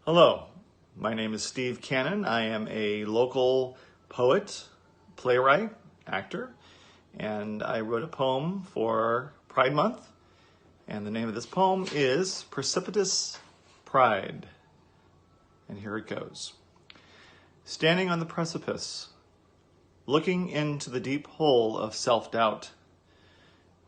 Hello, my name is Steve Cannon. I am a local poet, playwright, actor, and I wrote a poem for Pride Month. And the name of this poem is Precipitous Pride. And here it goes. Standing on the precipice, looking into the deep hole of self-doubt,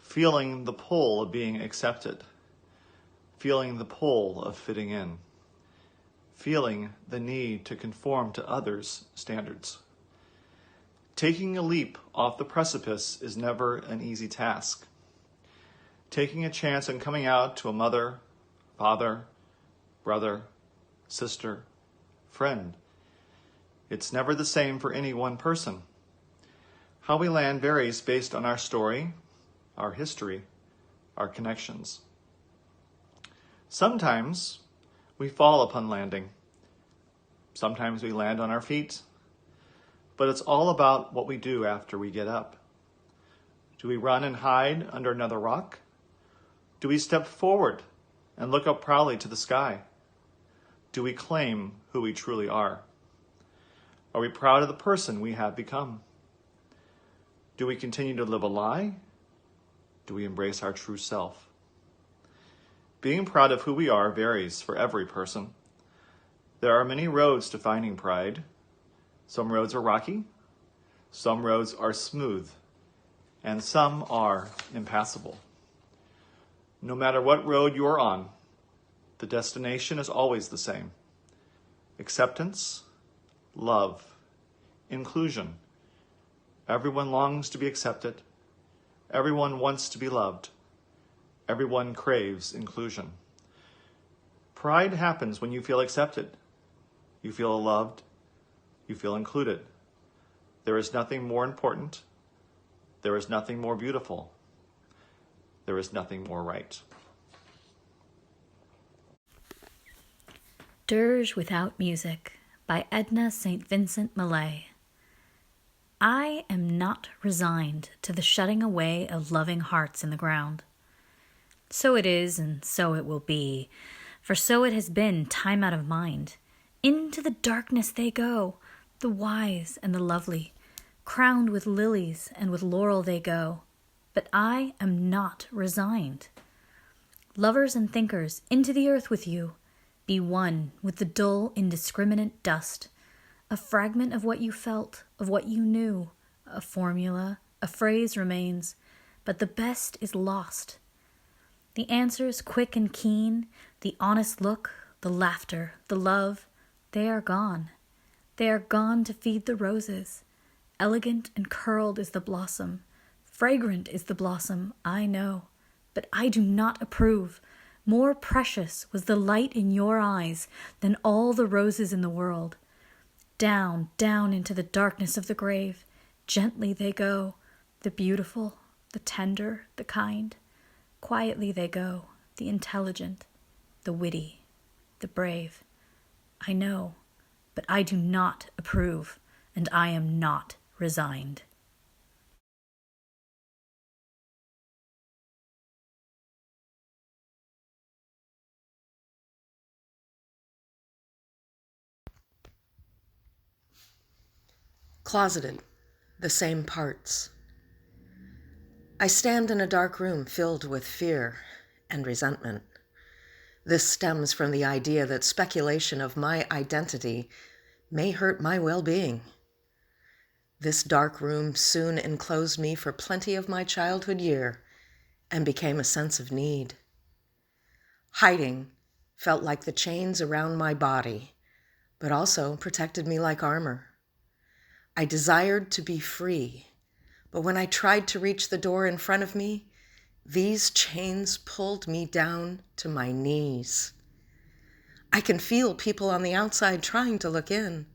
feeling the pull of being accepted, feeling the pull of fitting in, feeling the need to conform to others' standards. Taking a leap off the precipice is never an easy task. Taking a chance on coming out to a mother, father, brother, sister, friend. It's never the same for any one person. How we land varies based on our story, our history, our connections. Sometimes we fall upon landing. Sometimes we land on our feet. But it's all about what we do after we get up. Do we run and hide under another rock? Do we step forward and look up proudly to the sky? Do we claim who we truly are? Are we proud of the person we have become? Do we continue to live a lie? Do we embrace our true self? Being proud of who we are varies for every person. There are many roads to finding pride. Some roads are rocky, some roads are smooth, and some are impassable. No matter what road you are on, the destination is always the same. Acceptance, love, inclusion. Everyone longs to be accepted. Everyone wants to be loved. Everyone craves inclusion. Pride happens when you feel accepted. You feel loved. You feel included. There is nothing more important. There is nothing more beautiful. There is nothing more right. Dirge Without Music by Edna St. Vincent Millay. I am not resigned to the shutting away of loving hearts in the ground. So it is, and so it will be, for so it has been time out of mind. Into the darkness they go, the wise and the lovely, crowned with lilies and with laurel they go. But I am not resigned. Lovers and thinkers, into the earth with you. Be one with the dull, indiscriminate dust. A fragment of what you felt, of what you knew. A formula, a phrase remains, but the best is lost. The answers quick and keen, the honest look, the laughter, the love, they are gone. They are gone to feed the roses. Elegant and curled is the blossom. Fragrant is the blossom, I know, but I do not approve. More precious was the light in your eyes than all the roses in the world. Down, down into the darkness of the grave, gently they go, the beautiful, the tender, the kind. Quietly they go, the intelligent, the witty, the brave. I know, but I do not approve, and I am not resigned. Closeted, the same parts. I stand in a dark room filled with fear and resentment. This stems from the idea that speculation of my identity may hurt my well-being. This dark room soon enclosed me for plenty of my childhood year and became a sense of need. Hiding felt like the chains around my body, but also protected me like armor. I desired to be free, but when I tried to reach the door in front of me, these chains pulled me down to my knees. I can feel people on the outside trying to look in,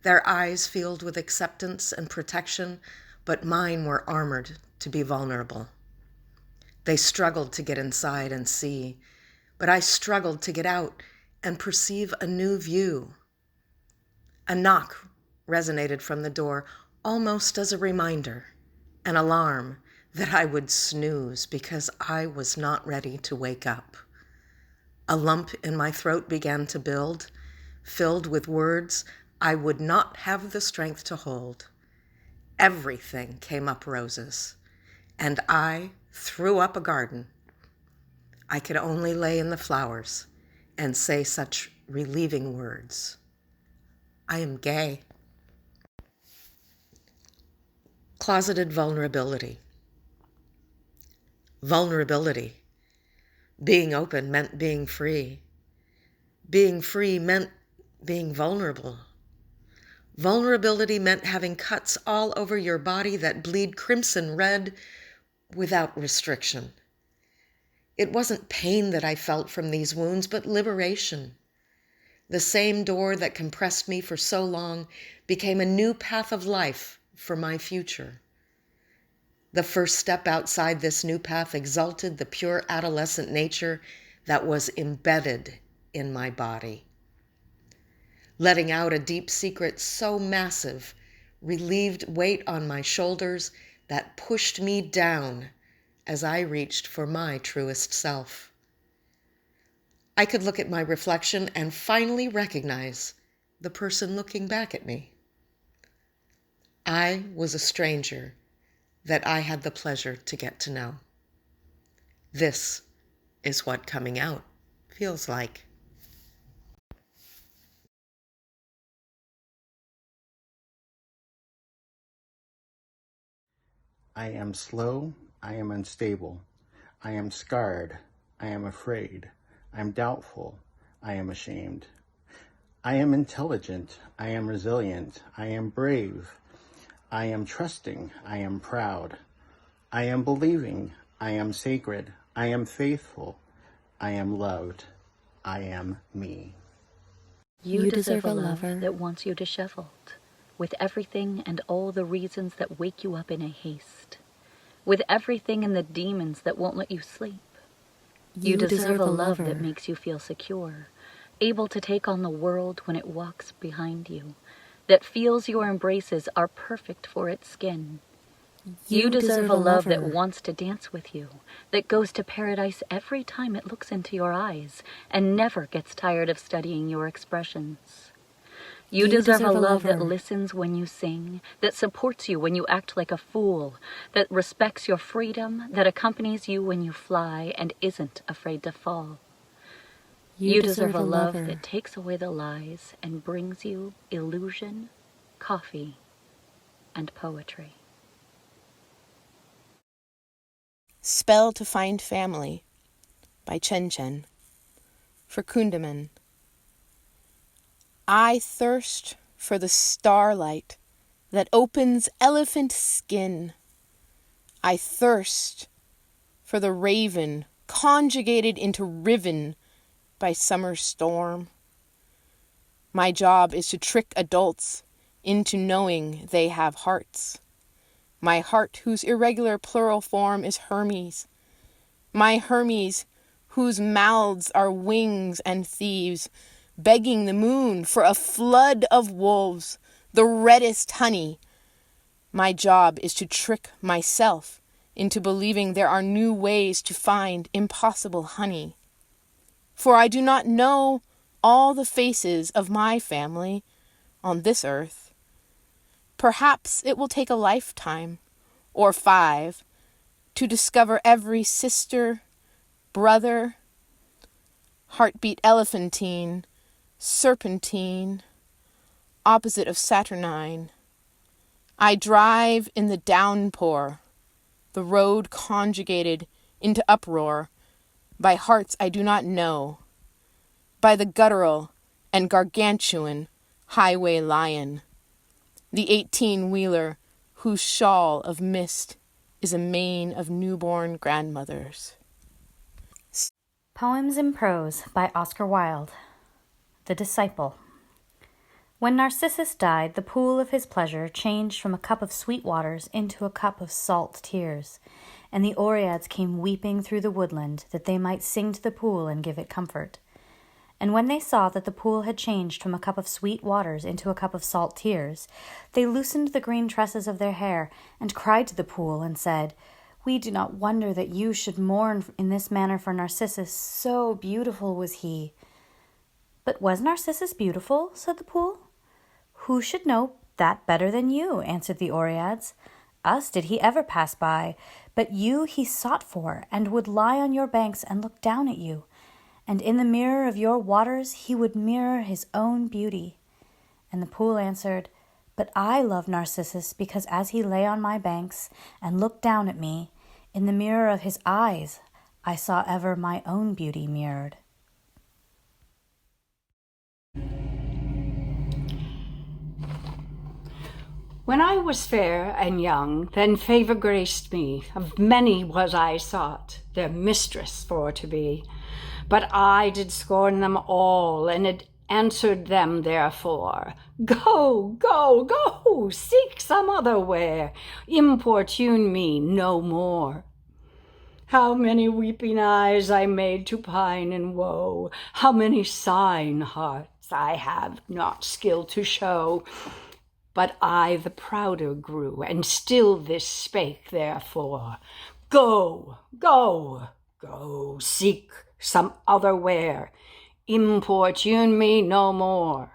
their eyes filled with acceptance and protection, but mine were armored to be vulnerable. They struggled to get inside and see, but I struggled to get out and perceive a new view. A knock resonated from the door, almost as a reminder, an alarm that I would snooze because I was not ready to wake up. A lump in my throat began to build, filled with words I would not have the strength to hold. Everything came up roses, and I threw up a garden. I could only lay in the flowers and say such relieving words. I am gay. Closeted vulnerability. Vulnerability. Being open meant being free. Being free meant being vulnerable. Vulnerability meant having cuts all over your body that bleed crimson red without restriction. It wasn't pain that I felt from these wounds, but liberation. The same door that compressed me for so long became a new path of life for my future. The first step outside this new path exalted the pure adolescent nature that was embedded in my body. Letting out a deep secret so massive relieved weight on my shoulders that pushed me down as I reached for my truest self. I could look at my reflection and finally recognize the person looking back at me. I was a stranger that I had the pleasure to get to know. This is what coming out feels like. I am slow, I am unstable, I am scarred, I am afraid, I am doubtful, I am ashamed. I am intelligent, I am resilient, I am brave, I am trusting, I am proud, I am believing, I am sacred, I am faithful, I am loved, I am me. You deserve a lover that wants you disheveled, with everything and all the reasons that wake you up in a haste, with everything and the demons that won't let you sleep. You deserve a love that makes you feel secure, able to take on the world when it walks behind you, that feels your embraces are perfect for its skin. You deserve a love that wants to dance with you, that goes to paradise every time it looks into your eyes, and never gets tired of studying your expressions. You deserve a love that listens when you sing, that supports you when you act like a fool, that respects your freedom, that accompanies you when you fly and isn't afraid to fall. You deserve a love that takes away the lies and brings you illusion, coffee, and poetry. Spell to Find Family by Chen Chen. For Kundaman. I thirst for the starlight that opens elephant skin. I thirst for the raven conjugated into riven by summer storm. My job is to trick adults into knowing they have hearts. My heart whose irregular plural form is Hermes. My Hermes whose mouths are wings and thieves, begging the moon for a flood of wolves, the reddest honey. My job is to trick myself into believing there are new ways to find impossible honey. For I do not know all the faces of my family on this earth. Perhaps it will take a lifetime, or 5, to discover every sister, brother, heartbeat elephantine, serpentine, opposite of Saturnine. I drive in the downpour, the road conjugated into uproar by hearts I do not know, by the guttural and gargantuan highway lion, the 18-wheeler whose shawl of mist is a mane of newborn grandmothers. Poems in Prose by Oscar Wilde. The Disciple. When Narcissus died, the pool of his pleasure changed from a cup of sweet waters into a cup of salt tears, and the Oreads came weeping through the woodland that they might sing to the pool and give it comfort. And when they saw that the pool had changed from a cup of sweet waters into a cup of salt tears, they loosened the green tresses of their hair and cried to the pool and said, We do not wonder that you should mourn in this manner for Narcissus, so beautiful was he. But was Narcissus beautiful? Said the pool. Who should know that better than you? Answered the Oreads. Us did he ever pass by, but you he sought for, and would lie on your banks and look down at you, and in the mirror of your waters he would mirror his own beauty. And the pool answered, But I love Narcissus, because as he lay on my banks and looked down at me, in the mirror of his eyes I saw ever my own beauty mirrored. When I was fair and young, then favour graced me. Of many was I sought, their mistress for to be. But I did scorn them all, and had answered them therefore. Go, go, go, seek some other where, importune me no more. How many weeping eyes I made to pine in woe, how many sighing hearts I have not skill to show. But I the prouder grew, and still this spake therefore. Go, go, go, seek some other where, importune me no more.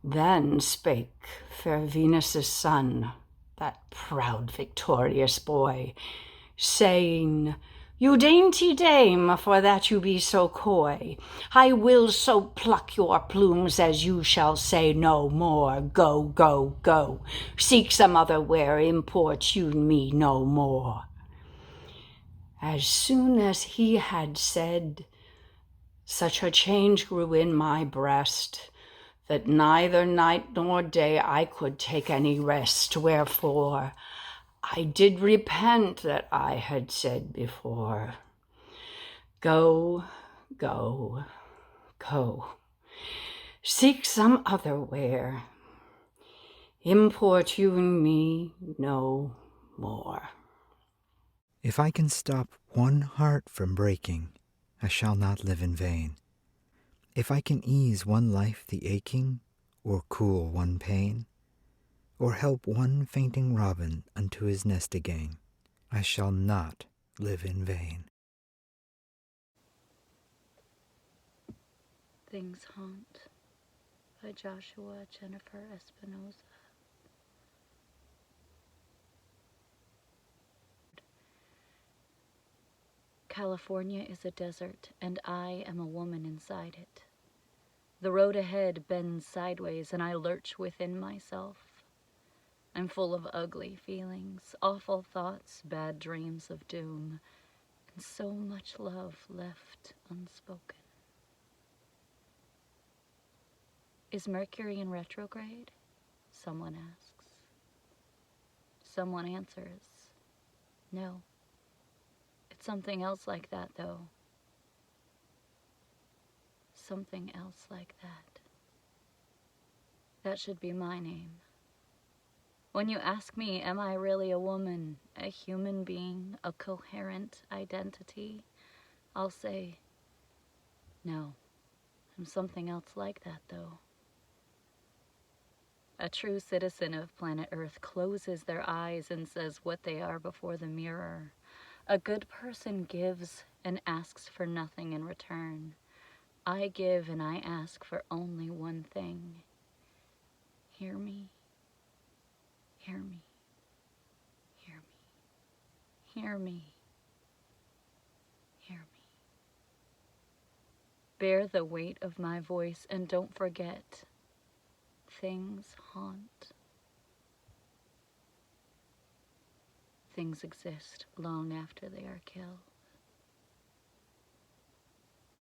Then spake fair Venus' son, that proud victorious boy, saying, You dainty dame, for that you be so coy, I will so pluck your plumes as you shall say no more. Go, go, go, seek some other where, importune me no more. As soon as he had said, such a change grew in my breast, that neither night nor day I could take any rest. Wherefore I did repent that I had said before, Go, go, go, seek some other where, importune me no more. If I can stop one heart from breaking, I shall not live in vain. If I can ease one life the aching, or cool one pain, or help one fainting robin unto his nest again, I shall not live in vain. Things Haunt by Joshua Jennifer Espinosa. California is a desert, and I am a woman inside it. The road ahead bends sideways, and I lurch within myself. I'm full of ugly feelings, awful thoughts, bad dreams of doom, and so much love left unspoken. Is Mercury in retrograde? Someone asks. Someone answers, no. It's something else like that, though. Something else like that. That should be my name. When you ask me, am I really a woman, a human being, a coherent identity, I'll say, no. I'm something else like that, though. A true citizen of planet Earth closes their eyes and says what they are before the mirror. A good person gives and asks for nothing in return. I give and I ask for only one thing. Hear me. Hear me. Hear me. Hear me. Hear me. Bear the weight of my voice and don't forget, things haunt. Things exist long after they are killed.